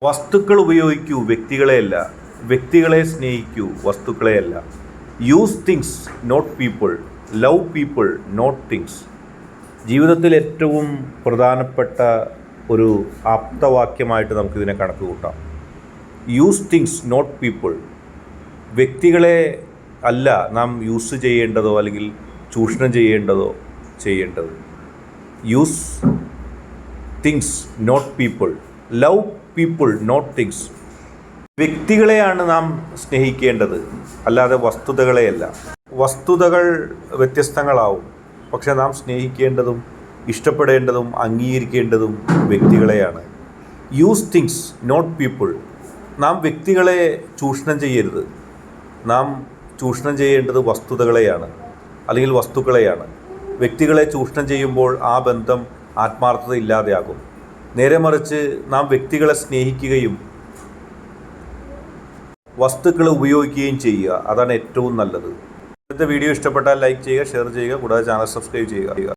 വസ്തുക്കൾ ഉപയോഗിക്കൂ, വ്യക്തികളെയല്ല. വ്യക്തികളെ സ്നേഹിക്കൂ, വസ്തുക്കളെയല്ല. Use things not people, love people not things. ജീവിതത്തിൽ ഏറ്റവും പ്രധാനപ്പെട്ട ഒരു ആപ്തവാക്യമായിട്ട് നമുക്കിതിനെ കണക്ക് കൂട്ടാം. Use things not people. വ്യക്തികളെ അല്ല നാം യൂസ് ചെയ്യേണ്ടതോ അല്ലെങ്കിൽ ചൂഷണം ചെയ്യേണ്ടത്. Use things not people, love people not things. വ്യക്തികളെയാണ് നാം സ്നേഹിക്കേണ്ടത്, അല്ലാതെ വസ്തുതകളെയല്ല. വസ്തുതകൾ വ്യത്യസ്തങ്ങളാവും, പക്ഷെ നാം സ്നേഹിക്കേണ്ടതും ഇഷ്ടപ്പെടേണ്ടതും അംഗീകരിക്കേണ്ടതും വ്യക്തികളെയാണ്. Use things not people. നാം വ്യക്തികളെ ചൂഷണം ചെയ്യരുത്. നാം ചൂഷണം ചെയ്യേണ്ടത് വസ്തുതകളെയാണ്, അല്ലെങ്കിൽ വസ്തുക്കളെയാണ്. വ്യക്തികളെ ചൂഷണം ചെയ്യുമ്പോൾ ആ ബന്ധം ആത്മാർത്ഥത ഇല്ലാതെയാകും. നേരെ മറിച്ച് നാം വ്യക്തികളെ സ്നേഹിക്കുകയും വസ്തുക്കളെ ഉപയോഗിക്കുകയും ചെയ്യുക, അതാണ് ഏറ്റവും നല്ലത്. ഇന്നത്തെ വീഡിയോ ഇഷ്ടപ്പെട്ടാൽ ലൈക്ക് ചെയ്യുക, ഷെയർ ചെയ്യുക, കൂടാതെ ചാനൽ സബ്സ്ക്രൈബ് ചെയ്യുക.